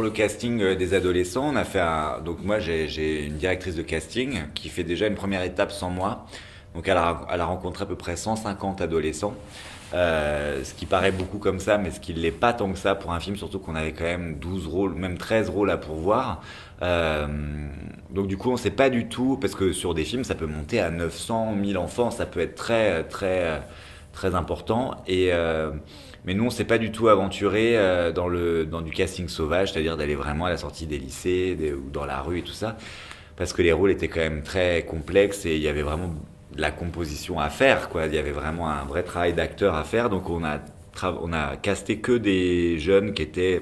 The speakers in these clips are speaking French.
Pour le casting des adolescents, on a fait donc moi j'ai une directrice de casting qui fait déjà une première étape sans moi. Donc elle a rencontré à peu près 150 adolescents. Ce qui paraît beaucoup comme ça, mais ce qui ne l'est pas tant que ça pour un film, surtout qu'on avait quand même 12 rôles, même 13 rôles à pourvoir. Euh, donc du coup, on ne sait pas du tout, parce que sur des films, ça peut monter à 900, 1000 enfants, ça peut être très important. Mais nous, on s'est pas du tout aventuré dans du casting sauvage, c'est-à-dire d'aller vraiment à la sortie des lycées ou dans la rue et tout ça, parce que les rôles étaient quand même très complexes et il y avait vraiment de la composition à faire, quoi. Il y avait vraiment un vrai travail d'acteur à faire, donc on a casté que des jeunes qui étaient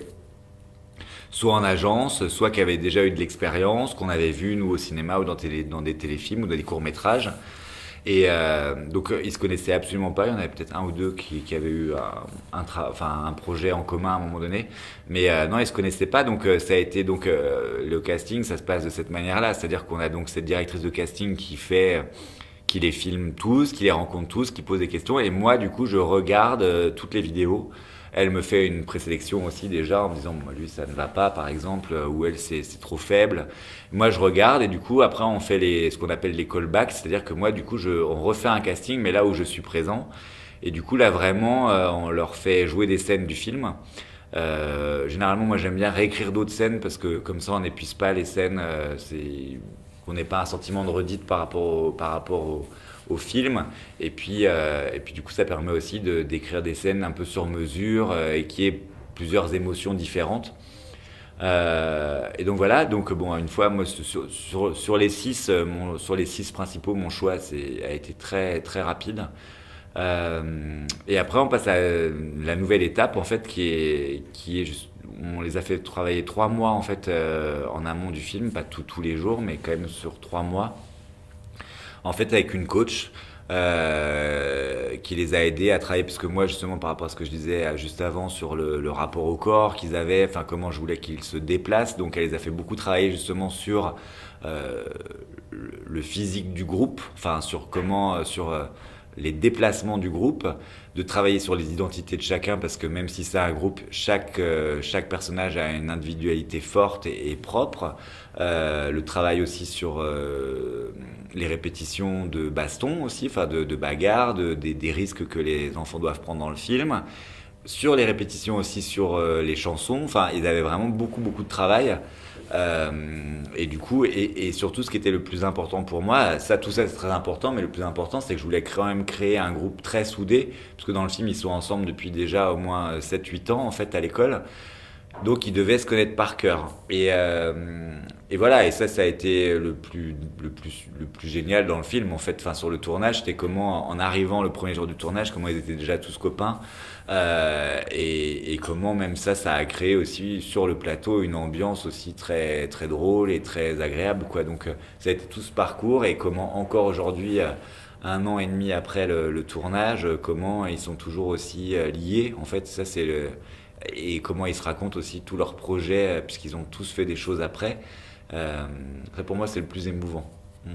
soit en agence, soit qui avaient déjà eu de l'expérience, qu'on avait vu nous au cinéma ou dans des téléfilms ou dans des courts-métrages. Donc ils se connaissaient absolument pas. Il y en avait peut-être un ou deux qui avaient eu un projet en commun à un moment donné, mais non, ils se connaissaient pas. Donc ça a été le casting, ça se passe de cette manière-là, c'est-à-dire qu'on a donc cette directrice de casting qui les filme tous, qui les rencontre tous, qui pose des questions, et moi du coup je regarde toutes les vidéos. Elle me fait une présélection aussi déjà en me disant bon, lui ça ne va pas par exemple, ou elle c'est trop faible. Moi je regarde et du coup après on fait ce qu'on appelle les callbacks, c'est-à-dire que moi du coup on refait un casting mais là où je suis présent, et du coup là vraiment on leur fait jouer des scènes du film. Généralement moi j'aime bien réécrire d'autres scènes parce que comme ça on n'épuise pas les scènes, qu'on n'ait pas un sentiment de redite par rapport au film. Et puis du coup, ça permet aussi d'écrire des scènes un peu sur mesure et qui ait plusieurs émotions différentes. Et donc voilà, donc bon, une fois, moi, sur les six, sur les six principaux, mon choix a été très rapide. Et après, on passe à la nouvelle étape, en fait, qui est juste, on les a fait travailler 3 mois, en fait, en amont du film, pas tous les jours, mais quand même sur 3 mois, en fait, avec une coach qui les a aidés à travailler, parce que moi, justement, par rapport à ce que je disais juste avant sur le rapport au corps qu'ils avaient, enfin, comment je voulais qu'ils se déplacent, donc elle les a fait beaucoup travailler justement sur euh, le physique du groupe, enfin, sur sur les déplacements du groupe, de travailler sur les identités de chacun, parce que même si c'est un groupe, chaque personnage a une individualité forte et propre. Le travail aussi sur les répétitions de baston aussi, enfin de bagarres, des risques que les enfants doivent prendre dans le film. Sur les répétitions aussi sur les chansons, enfin ils avaient vraiment beaucoup de travail. Et du coup, et surtout, ce qui était le plus important pour moi, tout ça c'est très important, mais le plus important, c'est que je voulais quand même créer un groupe très soudé, parce que dans le film, ils sont ensemble depuis déjà au moins 7 8 ans, en fait, à l'école. Donc, ils devaient se connaître par cœur. Et voilà, et ça a été le plus génial dans le film, en fait, enfin, sur le tournage, c'était comment, en arrivant le premier jour du tournage, comment ils étaient déjà tous copains. Et comment même ça a créé aussi sur le plateau une ambiance aussi très drôle et très agréable, quoi. Donc ça a été tout ce parcours, et comment encore aujourd'hui, 1 an et demi après le tournage, comment ils sont toujours aussi liés. En fait, et comment ils se racontent aussi tous leurs projets, puisqu'ils ont tous fait des choses après. Ça pour moi c'est le plus émouvant. Mm.